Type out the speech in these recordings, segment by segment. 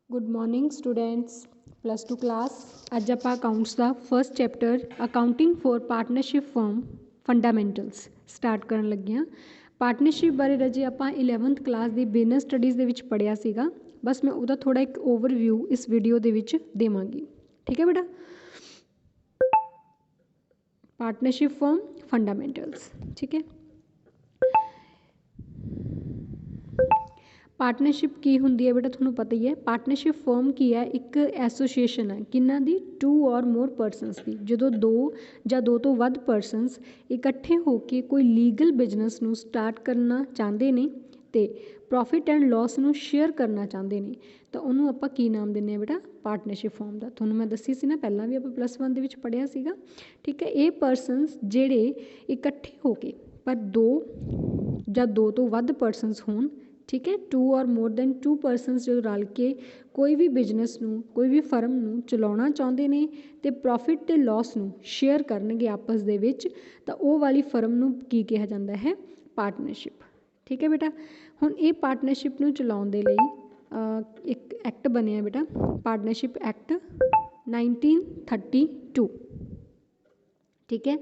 Good morning students plus two class. अज आप accounts का first chapter accounting for partnership firm fundamentals start करन लगे हाँ। पार्टनरशिप बारे रजे आप 11th क्लास की बिजनेस स्टडीज़ दे विच पढ़िया सीगा। बस मैं उहदा थोड़ा एक ओवरव्यू इस वीडियो दे विच देवांगी। ठीक है बेटा। Partnership firm fundamentals. ठीक है। पार्टनरशिप की होंगी है बेटा थोड़ा पता ही है। पार्टनरशिप फर्म की है एक एसोसीएशन है किन्ना दी टू और मोर परसनस की। जो दो या दो तो वध परसनस इकट्ठे होकर कोई लीगल बिजनेस नू स्टार्ट करना चाहते हैं तो प्रॉफिट एंड लॉस नू शेयर करना चाहते हैं तो उन्होंने आप की नाम देने बेटा पार्टनरशिप फर्म का। थोड़ा मैं दसी सी ना पहला भी आप +1 के पढ़िया सीगा। ठीक है। ये परसनस जेड़े इकट्ठे होके पर दो या दो तो वध परसनस होन। ठीक है। टू और मोर दैन टू परसनस जो रल के कोई भी बिजनेस नू कोई भी फर्म नू चलाना चाहते हैं तो प्रॉफिट ते लॉस नू शेयर करनगे आपस दे विच तो वो वाली फर्म नू की कहा जाता है पार्टनरशिप। ठीक है बेटा। हुण ये पार्टनरशिप नू चलाउण दे लई एक एक्ट बनिया बेटा पार्टनरशिप एक्ट 1932। ठीक है।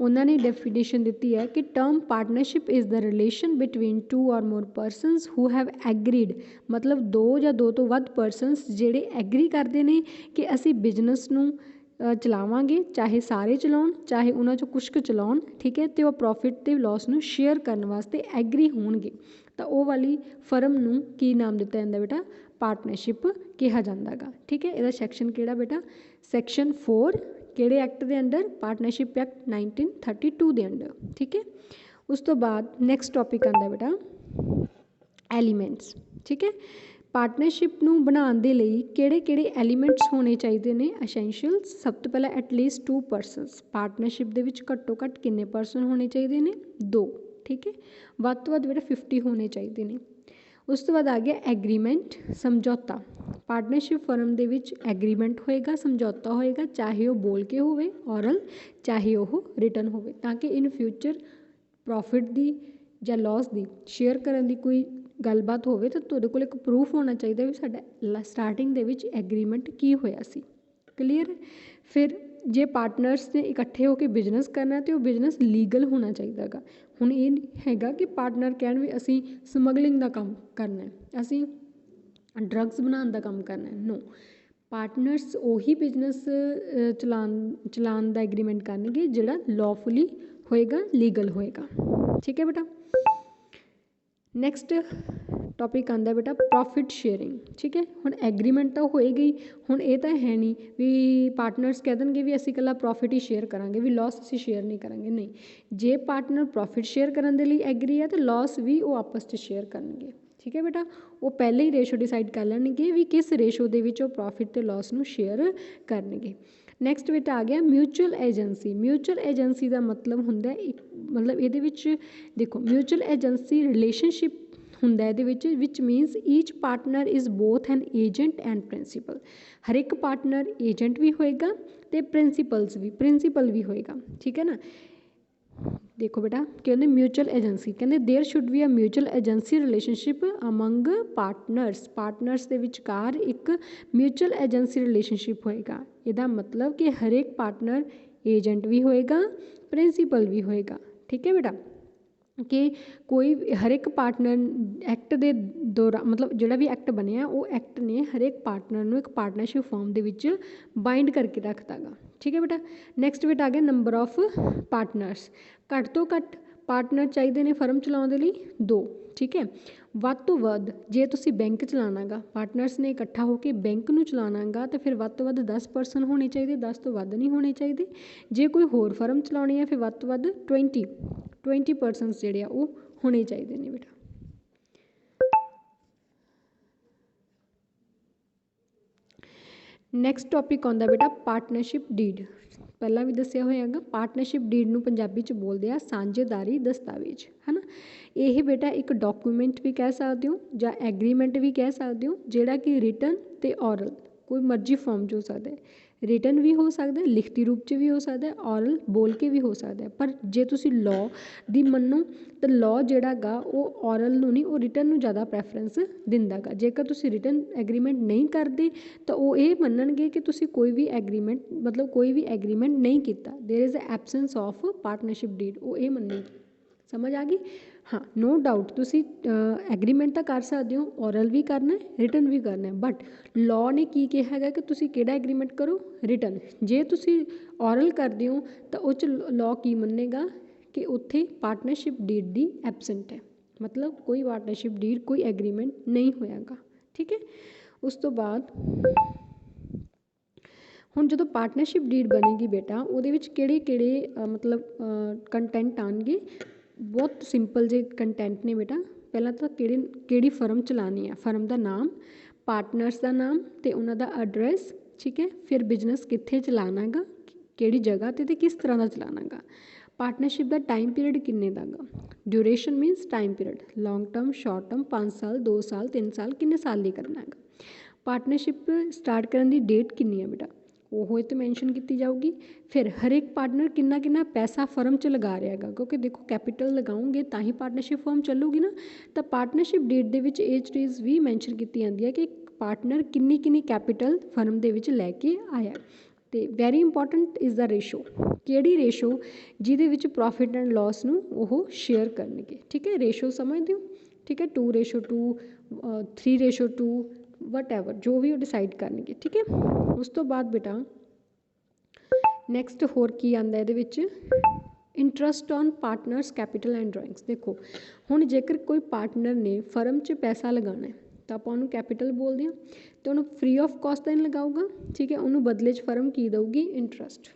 उन्होंने डेफिनेशन दी है कि term partnership is the relation between two और मोर परसनस हु हैव एग्रीड मतलब दो या दो तो वध परसनस जेड़े एग्री करते हैं कि असी बिजनेस नू चलावांगे चाहे सारे चलाउण चाहे उन्हां चों कुछ चलाउण। ठीक है। तो वह प्रॉफिट ते लॉस नू शेयर करने वास्ते एग्री होणगे तो वो वाली फर्म नू की नाम दिता जांदा बेटा पार्टनरशिप कहा जांदा गा। ठीक है। इहदा सैक्शन किहड़ा बेटा सैक्शन 4 किहड़े एक्ट के अंडर पार्टनरशिप एक्ट 1932 के अंडर। ठीक है। उस तो बाद नैक्सट टॉपिक आंदा बेटा एलीमेंट्स। ठीक है। पार्टनरशिप नू बनाउण दे लई किहड़े एलीमेंट्स होने चाहिए ने एसेंशियल्स। सब तो पहला एटलीस्ट 2 परसनस पार्टनरशिप दे विच घट्टो घट्ट किन्ने परसन होने चाहिए ने 2। ठीक है। वध तो वध बेटा 50 होने चाहिए ने। उस तो बाद आ गया एग्रीमेंट समझौता। पार्टनरशिप फर्म दे विच एग्रीमेंट होएगा समझौता होएगा चाहे वह बोल के होवे औरल चाहे वह रिटन होवे ताकि इन फ्यूचर प्रॉफिट दी या लॉस दी शेयर करने की कोई गलबात होवे तो तुहाडे कोल एक प्रूफ होना चाहिए भी साडा स्टार्टिंग दे विच एग्रीमेंट की होया सी। क्लीयर। फिर जे पार्टनर्स ने इकट्ठे होकर बिजनेस करना तो बिजनेस लीगल होना चाहिए गा। हुण ये हैगा कि पार्टनर कहण भी असी समगलिंग का काम करना है असी ड्रग्स बनाने का काम करना है। नो पार्टनर्स उही बिजनेस चलान का एग्रीमेंट करनगे जिहड़ा लॉफुली होएगा लीगल होएगा। ठीक है बेटा। नैक्सट टॉपिक आंदा बेटा प्रॉफिट शेयरिंग। ठीक है। हुण एग्रीमेंट तो होए गई हुण ये तो है नहीं भी पार्टनर्स कह देंगे भी असी कला प्रॉफिट ही शेयर करांगे भी लॉस असी शेयर नहीं करांगे। नहीं जे पार्टनर प्रॉफिट शेयर करने के लिए एग्री है तो लॉस भी वो आपस में शेयर करनगे। ठीक है बेटा। वो पहले ही रेशो डिसाइड कर लेंगे भी किस रेशो के विच प्रॉफिट ते लॉस नू शेयर करनगे। नैक्सट बेटा आ गया म्यूचुअल एजेंसी। म्यूचुअल एजेंसी का मतलब हुंदा मतलब ये देखो म्यूचुअल एजेंसी रिलेशनशिप हुंदा which means each partner is both an agent and principal. हर एक पार्टनर एजेंट भी होएगा तो प्रिंसीपल भी होएगा। ठीक है ना। देखो बेटा कहते म्यूचुअल एजेंसी कहते there should be a mutual agency relationship among partners के विचकार एक म्यूचुअल एजेंसी रिलेशनशिप होएगा। इसका मतलब कि हर एक पार्टनर एजेंट भी होएगा प्रिंसीपल भी होएगा। ठीक है बेटा कि कोई हर एक पार्टनर एक्ट के दौरान मतलब जोड़ा भी एक्ट बनया वो एक्ट ने हर एक पार्टनर नू एक पार्टनरशिप फॉर्म के विच बाइंड करके रखता गा। ठीक है बेटा। नैक्सट बेटा आ गया नंबर ऑफ पार्टनर्स। घट तो घट पार्टनर चाहिए ने फर्म चलाने के लिए 2। ठीक है। वध तो वध जे तुसी बैंक चलाना गा पार्टनर्स ने इकट्ठा होकर बैंक नू चलाना गा तो फिर वध तो वध 10 परसन होने चाहिए 10 तो वध नहीं होने चाहिए। जे कोई होर फर्म चलानी है फिर वध तो वध 20 परसनस जिहड़े आ वो होने चाहिए ने बेटा। नैक्सट टॉपिक आंदा बेटा पार्टनरशिप डीड। पहला भी दसिया होएगा पार्टनरशिप डीड नू पंजाबी च बोलते हैं सांझेदारी दस्तावेज है ना। यह बेटा एक डॉक्यूमेंट भी कह सकते हो या एग्रीमेंट भी कह सकते हो जिहड़ा कि रिटन ते औरल कोई मर्जी फॉर्म च हो सकता है। ਰਿਟਨ ਵੀ ਹੋ ਸਕਦਾ, ਲਿਖਤੀ ਰੂਪ 'ਚ ਵੀ ਹੋ ਸਕਦਾ, ਔਰਲ ਬੋਲ ਕੇ ਵੀ ਹੋ ਸਕਦਾ। ਪਰ ਜੇ ਤੁਸੀਂ ਲਾਅ ਦੀ ਮੰਨੋ ਤਾਂ ਲਾਅ ਜਿਹੜਾ ਗਾ ਉਹ ਔਰਲ ਨੂੰ ਨਹੀਂ, ਉਹ ਰਿਟਨ ਨੂੰ ਜ਼ਿਆਦਾ ਪ੍ਰੈਫਰੈਂਸ ਦਿੰਦਾ ਗਾ। ਜੇਕਰ ਤੁਸੀਂ ਰਿਟਨ ਐਗਰੀਮੈਂਟ ਨਹੀਂ ਕਰਦੇ ਤਾਂ ਉਹ ਇਹ ਮੰਨਣਗੇ ਕਿ ਤੁਸੀਂ ਕੋਈ ਵੀ ਐਗਰੀਮੈਂਟ ਮਤਲਬ ਕੋਈ ਵੀ ਐਗਰੀਮੈਂਟ ਨਹੀਂ ਕੀਤਾ, ਦੇयर is absence of partnership deed, ਉਹ ਇਹ ਮੰਨੇਗੀ। ਸਮਝ ਆ ਗਈ? ਹਾਂ, ਨੋ ਡਾਊਟ ਤੁਸੀਂ ਐਗਰੀਮੈਂਟ ਤਾਂ ਕਰ ਸਕਦੇ ਹੋ, ਔਰਲ ਵੀ ਕਰਨਾ, ਰਿਟਨ ਵੀ ਕਰਨਾ, ਬਟ ਲਾਅ ਨੇ ਕੀ ਕਿਹਾ ਹੈਗਾ ਕਿ ਤੁਸੀਂ ਕਿਹੜਾ ਐਗਰੀਮੈਂਟ ਕਰੋ, ਰਿਟਨ। ਜੇ ਤੁਸੀਂ ਔਰਲ ਕਰਦੇ ਹੋ ਤਾਂ ਉਹ 'ਚ ਲਾਅ ਕੀ ਮੰਨੇਗਾ ਕਿ ਉੱਥੇ ਪਾਰਟਨਰਸ਼ਿਪ ਡੀਡ ਦੀ ਐਬਸੈਂਟ ਹੈ, ਮਤਲਬ ਕੋਈ ਪਾਰਟਨਰਸ਼ਿਪ ਡੀਡ, ਕੋਈ ਐਗਰੀਮੈਂਟ ਨਹੀਂ ਹੋਇਆਗਾ। ਠੀਕ ਹੈ। ਉਸ ਤੋਂ ਬਾਅਦ ਹੁਣ ਜਦੋਂ ਪਾਰਟਨਰਸ਼ਿਪ ਡੀਡ ਬਣੇਗੀ ਬੇਟਾ, ਉਹਦੇ ਵਿੱਚ ਕਿਹੜੇ ਕਿਹੜੇ ਮਤਲਬ ਕੰਟੈਂਟ ਆਉਣਗੇ। ਬਹੁਤ ਸਿੰਪਲ ਜਿਹੇ ਕੰਟੈਂਟ ਨੇ ਬੇਟਾ। ਪਹਿਲਾਂ ਤਾਂ ਕਿਹੜੀ ਫਰਮ ਚਲਾਉਣੀ ਆ, ਫਰਮ ਦਾ ਨਾਮ, ਪਾਰਟਨਰਸ ਦਾ ਨਾਮ ਅਤੇ ਉਹਨਾਂ ਦਾ ਐਡਰੈਸ। ਠੀਕ ਹੈ। ਫਿਰ ਬਿਜ਼ਨਸ ਕਿੱਥੇ ਚਲਾਉਣਾ ਗਾ, ਕਿਹੜੀ ਜਗ੍ਹਾ 'ਤੇ ਅਤੇ ਕਿਸ ਤਰ੍ਹਾਂ ਦਾ ਚਲਾਉਣਾ ਗਾ। ਪਾਰਟਨਰਸ਼ਿਪ ਦਾ ਟਾਈਮ ਪੀਰੀਅਡ ਕਿੰਨੇ ਦਾ ਗਾ। Duration means time period, long term, short term, 5 ਸਾਲ, 2 ਸਾਲ, 3 ਸਾਲ, ਕਿੰਨੇ ਸਾਲ ਲਈ ਕਰਨਾ ਹੈਗਾ। ਪਾਰਟਨਰਸ਼ਿਪ ਸਟਾਰਟ ਕਰਨ ਦੀ ਡੇਟ ਕਿੰਨੀ ਹੈ ਬੇਟਾ, ਉਹ ਇੱਥੇ ਮੈਂਸ਼ਨ ਕੀਤੀ ਜਾਊਗੀ। ਫਿਰ ਹਰੇਕ ਪਾਰਟਨਰ ਕਿੰਨਾ ਕਿੰਨਾ ਪੈਸਾ ਫਰਮ 'ਚ ਲਗਾ ਰਿਹਾ ਹੈਗਾ, ਕਿਉਂਕਿ ਦੇਖੋ ਕੈਪੀਟਲ ਲਗਾਉਂਗੇ ਤਾਂ ਹੀ ਪਾਰਟਨਰਸ਼ਿਪ ਫਰਮ ਚੱਲੂਗੀ ਨਾ। ਤਾਂ ਪਾਰਟਨਰਸ਼ਿਪ ਡੀਡ ਦੇ ਵਿੱਚ ਇਹ ਚੀਜ਼ ਵੀ ਮੈਂਸ਼ਨ ਕੀਤੀ ਜਾਂਦੀ ਹੈ ਕਿ ਪਾਰਟਨਰ ਕਿੰਨੀ ਕਿੰਨੀ ਕੈਪੀਟਲ ਫਰਮ ਦੇ ਵਿੱਚ ਲੈ ਕੇ ਆਇਆ। ਅਤੇ very important is the ratio, ਕਿਹੜੀ ਰੇਸ਼ੋ, ਜਿਹਦੇ ਵਿੱਚ ਪ੍ਰੋਫਿਟ ਐਂਡ ਲੋਸ ਨੂੰ ਉਹ ਸ਼ੇਅਰ ਕਰਨਗੇ। ਠੀਕ ਹੈ। ਰੇਸ਼ੋ ਸਮਝਦੇ ਹੋ। ਠੀਕ ਹੈ। 2:2, 3:2, ਵਟਐਵਰ ਜੋ ਵੀ ਉਹ ਡਿਸਾਈਡ ਕਰਨਗੇ। ਠੀਕ ਹੈ। ਉਸ ਤੋਂ ਬਾਅਦ ਬੇਟਾ ਨੈਕਸਟ ਹੋਰ ਕੀ ਆਉਂਦਾ ਇਹਦੇ ਵਿੱਚ, interest on partners capital and drawings. ਦੇਖੋ ਹੁਣ ਜੇਕਰ ਕੋਈ ਪਾਰਟਨਰ ਨੇ ਫਰਮ 'ਚ ਪੈਸਾ ਲਗਾਉਣਾ ਤਾਂ ਆਪਾਂ ਉਹਨੂੰ ਕੈਪੀਟਲ ਬੋਲਦੇ ਹਾਂ, ਅਤੇ ਉਹਨੂੰ ਫਰੀ ਆਫ ਕੋਸਟ ਤਾਂ ਨਹੀਂ ਲਗਾਊਗਾ। ਠੀਕ ਹੈ। ਉਹਨੂੰ ਬਦਲੇ 'ਚ ਫਰਮ ਕੀ ਦਊਗੀ, ਇੰਟਰਸਟ।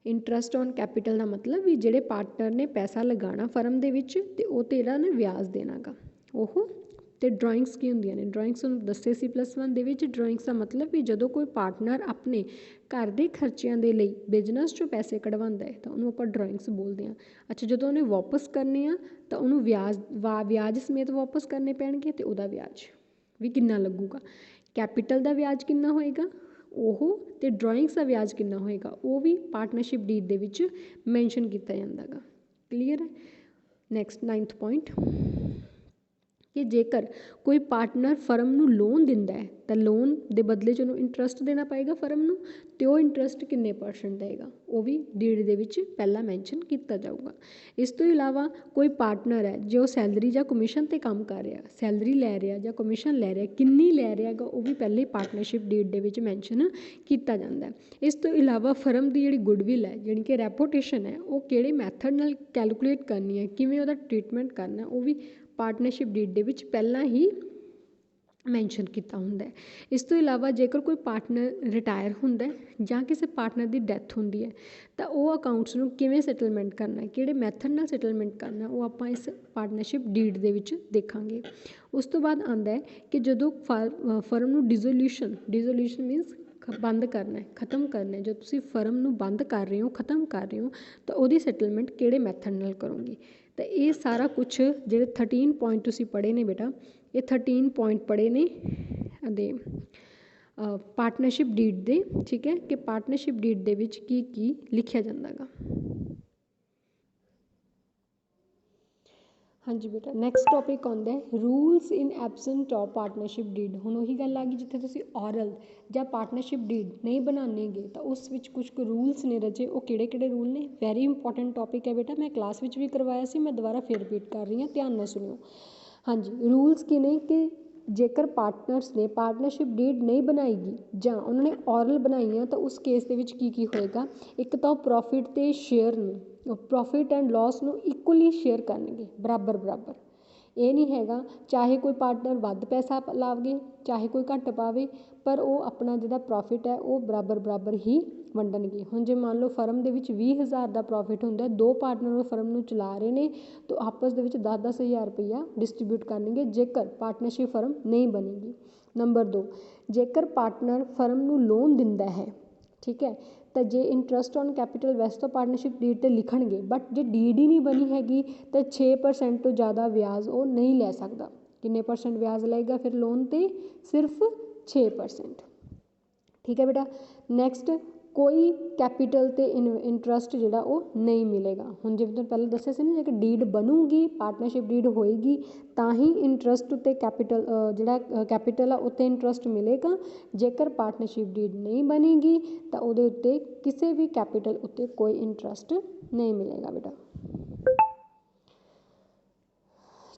ਇੰਟਰਸਟ ਔਨ ਕੈਪੀਟਲ ਦਾ ਮਤਲਬ ਵੀ ਜਿਹੜੇ ਪਾਰਟਨਰ ਨੇ ਪੈਸਾ ਲਗਾਉਣਾ ਫਰਮ ਦੇ ਵਿੱਚ ਅਤੇ ਉਹ 'ਤੇ ਜਿਹੜਾ ਨੇ ਵਿਆਜ ਦੇਣਾ ਗਾ ਉਹ। ਅਤੇ ਡਰਾਇੰਗਸ ਕੀ ਹੁੰਦੀਆਂ ਨੇ, ਡਰਾਇੰਗਸ ਤੁਹਾਨੂੰ ਦੱਸੇ ਸੀ +1 ਦੇ ਵਿੱਚ। ਡਰਾਇੰਗਸ ਦਾ ਮਤਲਬ ਵੀ ਜਦੋਂ ਕੋਈ ਪਾਰਟਨਰ ਆਪਣੇ ਘਰ ਦੇ ਖਰਚਿਆਂ ਦੇ ਲਈ ਬਿਜ਼ਨਸ 'ਚੋਂ ਪੈਸੇ ਕਢਵਾਉਂਦਾ ਹੈ ਤਾਂ ਉਹਨੂੰ ਆਪਾਂ ਡਰਾਇੰਗਸ ਬੋਲਦੇ ਹਾਂ। ਅੱਛਾ, ਜਦੋਂ ਉਹਨੇ ਵਾਪਸ ਕਰਨੇ ਆ ਤਾਂ ਉਹਨੂੰ ਵਿਆਜ ਸਮੇਤ ਵਾਪਸ ਕਰਨੇ ਪੈਣਗੇ, ਅਤੇ ਉਹਦਾ ਵਿਆਜ ਵੀ ਕਿੰਨਾ ਲੱਗੂਗਾ। ਕੈਪੀਟਲ ਦਾ ਵਿਆਜ ਕਿੰਨਾ ਹੋਏਗਾ ਉਹ, ਅਤੇ ਡਰਾਇੰਗਸ ਦਾ ਵਿਆਜ ਕਿੰਨਾ ਹੋਏਗਾ ਉਹ ਵੀ ਪਾਰਟਨਰਸ਼ਿਪ ਡੀਡ ਦੇ ਵਿੱਚ ਮੈਂਸ਼ਨ ਕੀਤਾ ਜਾਂਦਾ ਗਾ। ਕਲੀਅਰ ਹੈ। ਨੈਕਸਟ 9th ਪੁਆਇੰਟ, ਕਿ ਜੇਕਰ ਕੋਈ ਪਾਰਟਨਰ ਫਰਮ ਨੂੰ ਲੋਨ ਦਿੰਦਾ ਹੈ ਤਾਂ ਲੋਨ ਦੇ ਬਦਲੇ 'ਚ ਉਹਨੂੰ ਇੰਟਰਸਟ ਦੇਣਾ ਪਏਗਾ ਫਰਮ ਨੂੰ, ਅਤੇ ਉਹ ਇੰਟਰਸਟ ਕਿੰਨੇ % ਦੇਗਾ ਉਹ ਵੀ ਡੀਡ ਦੇ ਵਿੱਚ ਪਹਿਲਾਂ ਮੈਂਸ਼ਨ ਕੀਤਾ ਜਾਊਗਾ। ਇਸ ਤੋਂ ਇਲਾਵਾ ਕੋਈ ਪਾਰਟਨਰ ਹੈ ਜੋ ਸੈਲਰੀ ਜਾਂ ਕਮਿਸ਼ਨ 'ਤੇ ਕੰਮ ਕਰ ਰਿਹਾ, ਸੈਲਰੀ ਲੈ ਰਿਹਾ ਜਾਂ ਕਮਿਸ਼ਨ ਲੈ ਰਿਹਾ, ਕਿੰਨੀ ਲੈ ਰਿਹਾ ਗਾ ਉਹ ਵੀ ਪਹਿਲੇ ਪਾਰਟਨਰਸ਼ਿਪ ਡੀਡ ਦੇ ਵਿੱਚ ਮੈਂਸ਼ਨ ਕੀਤਾ ਜਾਂਦਾ। ਇਸ ਤੋਂ ਇਲਾਵਾ ਫਰਮ ਦੀ ਜਿਹੜੀ ਗੁੱਡਵਿਲ ਹੈ, ਜਿਹੜੀ ਕਿ ਰੈਪੂਟੇਸ਼ਨ ਹੈ, ਉਹ ਕਿਹੜੇ ਮੈਥਡ ਨਾਲ ਕੈਲਕੂਲੇਟ ਕਰਨੀ ਹੈ, ਕਿਵੇਂ ਉਹਦਾ ਟਰੀਟਮੈਂਟ ਕਰਨਾ, ਉਹ ਵੀ ਪਾਰਟਨਰਸ਼ਿਪ ਡੀਡ ਦੇ ਵਿੱਚ ਪਹਿਲਾਂ ਹੀ ਮੈਂਸ਼ਨ ਕੀਤਾ ਹੁੰਦਾ ਹੈ। ਇਸ ਤੋਂ ਇਲਾਵਾ ਜੇਕਰ ਕੋਈ ਪਾਰਟਨਰ ਰਿਟਾਇਰ ਹੁੰਦਾ ਜਾਂ ਕਿਸੇ ਪਾਰਟਨਰ ਦੀ ਡੈਥ ਹੁੰਦੀ ਹੈ ਤਾਂ ਉਹ ਅਕਾਊਂਟਸ ਨੂੰ ਕਿਵੇਂ ਸੈਟਲਮੈਂਟ ਕਰਨਾ, ਕਿਹੜੇ ਮੈਥਡ ਨਾਲ ਸੈਟਲਮੈਂਟ ਕਰਨਾ, ਉਹ ਆਪਾਂ ਇਸ ਪਾਰਟਨਰਸ਼ਿਪ ਡੀਡ ਦੇ ਵਿੱਚ ਦੇਖਾਂਗੇ। ਉਸ ਤੋਂ ਬਾਅਦ ਆਉਂਦਾ ਹੈ ਕਿ ਜਦੋਂ ਫਰਮ ਨੂੰ ਡਿਜ਼ੋਲਿਊਸ਼ਨ ਮੀਨਸ ਬੰਦ ਕਰਨਾ, ਖਤਮ ਕਰਨਾ, ਜਦੋਂ ਤੁਸੀਂ ਫਰਮ ਨੂੰ ਬੰਦ ਕਰ ਰਹੇ ਹੋ, ਖਤਮ ਕਰ ਰਹੇ ਹੋ, ਤਾਂ ਉਹਦੀ ਸੈਟਲਮੈਂਟ ਕਿਹੜੇ ਮੈਥਡ ਨਾਲ ਕਰੋਗੇ। ਤਾਂ ਇਹ ਸਾਰਾ ਕੁਛ ਜਿਹੜੇ 13 ਪੁਆਇੰਟ ਤੁਸੀਂ ਪੜ੍ਹੇ ਨੇ ਬੇਟਾ, ਇਹ 13 ਪੁਆਇੰਟ ਪੜ੍ਹੇ ਨੇ ਅਤੇ ਪਾਰਟਨਰਸ਼ਿਪ ਡੀਡ ਦੇ। ਠੀਕ ਹੈ। ਕਿ ਪਾਰਟਨਰਸ਼ਿਪ ਡੀਡ ਦੇ ਵਿੱਚ ਕੀ ਕੀ ਲਿਖਿਆ ਜਾਂਦਾ ਗਾ। ਹਾਂਜੀ ਬੇਟਾ, ਨੈਕਸਟ ਟੋਪਿਕ ਆਉਂਦਾ ਹੈ rules in absent of partnership deed. ਹੁਣ ਉਹੀ ਗੱਲ ਆ ਗਈ, ਜਿੱਥੇ ਤੁਸੀਂ ਔਰਲ ਜਾਂ ਪਾਰਟਨਰਸ਼ਿਪ ਡੀਡ ਨਹੀਂ ਬਣਾਉਣੇਗੇ ਤਾਂ ਉਸ ਵਿੱਚ ਕੁਛ ਕੁ ਰੂਲਸ ਨੇ ਰਚੇ। ਉਹ ਕਿਹੜੇ ਕਿਹੜੇ ਰੂਲ ਨੇ, ਵੈਰੀ ਇੰਪੋਰਟੈਂਟ ਟੋਪਿਕ ਹੈ ਬੇਟਾ। ਮੈਂ ਕਲਾਸ ਵਿੱਚ ਵੀ ਕਰਵਾਇਆ ਸੀ, ਮੈਂ ਦੁਬਾਰਾ ਫਿਰ ਰਿਪੀਟ ਕਰ ਰਹੀ ਹਾਂ, ਧਿਆਨ ਨਾਲ ਸੁਣਿਓ। ਹਾਂਜੀ, ਰੂਲਸ ਕੀ ਨੇ ਕਿ ਜੇਕਰ ਪਾਰਟਨਰਸ ਨੇ ਪਾਰਟਨਰਸ਼ਿਪ ਡੀਡ ਨਹੀਂ ਬਣਾਏਗੀ ਜਾਂ ਉਹਨਾਂ ਨੇ ਔਰਲ ਬਣਾਈ ਆ ਤਾਂ ਉਸ ਕੇਸ ਦੇ ਵਿੱਚ ਕੀ ਕੀ ਹੋਏਗਾ। ਇੱਕ ਤਾਂ ਉਹ ਪ੍ਰੋਫਿਟ ਅਤੇ ਸ਼ੇਅਰ ਨੂੰ, ਪ੍ਰੋਫਿਟ ਐਂਡ ਲੋਸ ਨੂੰ ਇਕੁਅਲੀ ਸ਼ੇਅਰ ਕਰਨਗੇ, ਬਰਾਬਰ ਬਰਾਬਰ। ਇਹ ਨਹੀਂ ਹੈਗਾ ਚਾਹੇ ਕੋਈ ਪਾਰਟਨਰ ਵੱਧ ਪੈਸਾ ਲਾਵੇ ਚਾਹੇ ਕੋਈ ਘੱਟ ਪਾਵੇ, ਪਰ ਉਹ ਆਪਣਾ ਜਿਹੜਾ ਪ੍ਰੋਫਿਟ ਹੈ ਉਹ ਬਰਾਬਰ ਬਰਾਬਰ ਹੀ ਵੰਡਣਗੇ। ਹੁਣ ਜੇ ਮੰਨ ਲਓ ਫਰਮ ਦੇ ਵਿੱਚ 20,000 ਦਾ ਪ੍ਰੋਫਿਟ ਹੁੰਦਾ, ਦੋ ਪਾਰਟਨਰ ਉਹ ਫਰਮ ਨੂੰ ਚਲਾ ਰਹੇ ਨੇ ਤਾਂ ਆਪਸ ਦੇ ਵਿੱਚ 10,000 ਰੁਪਈਆ ਡਿਸਟਰੀਬਿਊਟ ਕਰਨਗੇ ਜੇਕਰ ਪਾਰਟਨਰਸ਼ਿਪ ਫਰਮ ਨਹੀਂ ਬਣੇਗੀ। ਨੰਬਰ 2, ਜੇਕਰ ਪਾਰਟਨਰ ਫਰਮ ਨੂੰ ਲੋਨ ਦਿੰਦਾ ਹੈ, ਠੀਕ ਹੈ, ਤਾਂ ਜੇ ਇੰਟਰਸਟ ਔਨ ਕੈਪੀਟਲ ਵੈਸੇ ਤਾਂ ਪਾਰਟਨਰਸ਼ਿਪ ਡੀਡ 'ਤੇ ਲਿਖਣਗੇ, ਬਟ ਜੇ ਡੀਡ ਹੀ ਨਹੀਂ ਬਣੀ ਹੈਗੀ ਤਾਂ 6% ਤੋਂ ਜ਼ਿਆਦਾ ਵਿਆਜ ਉਹ ਨਹੀਂ ਲੈ ਸਕਦਾ। ਕਿੰਨੇ % ਵਿਆਜ ਲਏਗਾ ਫਿਰ ਲੋਨ 'ਤੇ, ਸਿਰਫ 6%। ठीक है बेटा। नैक्सट कोई कैपीटल ते इंटरस्ट जिहड़ा वो नहीं मिलेगा। हुण जिवें तुहानूं पहले दस्सिया सी ना, जे डीड बनूगी, पार्टनरशिप डीड होएगी तां ही इंटरस्ट उत्ते कैपीटल जिहड़ा कैपीटल आ उत्ते इंटरस्ट मिलेगा। जेकर पार्टनरशिप डीड नहीं बनेगी तां उहदे उत्ते किसी भी कैपीटल उत्ते कोई इंटरस्ट नहीं मिलेगा बेटा।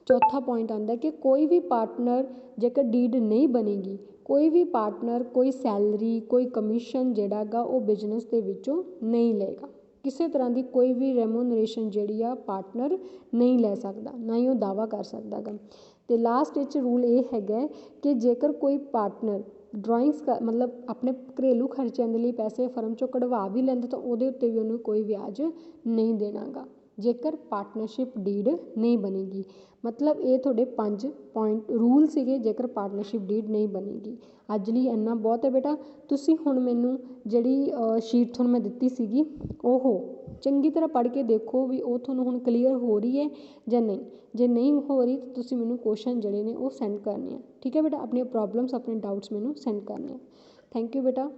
चौथा पॉइंट आंदा कि कोई भी पार्टनर जेकर डीड नहीं बनेगी, कोई भी पार्टनर कोई सैलरी कोई कमीशन जिहड़ा गा वो बिजनेस दे विचों नहीं लेगा। किसी तरह की कोई भी रेमूनरेशन जिहड़ी आ पार्टनर नहीं ले सकदा, ना ही वो दावा कर सकदा गा। ते लास्ट विच रूल ये हैगा कि जेकर कोई पार्टनर ड्राइंग्स का मतलब अपने घरेलू खर्चों के लिए पैसे फर्म चों कढवा भी लैंदा तो उहदे उत्ते भी उन्होंने कोई ब्याज नहीं देना गा, जेकर पार्टनरशिप डीड नहीं बनेगी। मतलब ये थोड़े 5 पॉइंट रूल सीगे जेकर पार्टनरशिप डीड नहीं बनेगी। अज लई इन्ना बहुत है बेटा। तुसीं हुण मैनूं जिहड़ी शीट तुहानूं मैं दित्ती सीगी ओहो चंगी तरह पढ़ के देखो भी वो तुहानूं हुण क्लीयर हो रही है जां नहीं। जे नहीं हो रही तो तुसीं मैनूं क्वेश्चन जिहड़े ने वो सेंड करने हैं। ठीक है बेटा, अपनी प्रॉब्लम्स अपने डाउट्स मैनूं सेंड करने हैं। थैंक यू बेटा।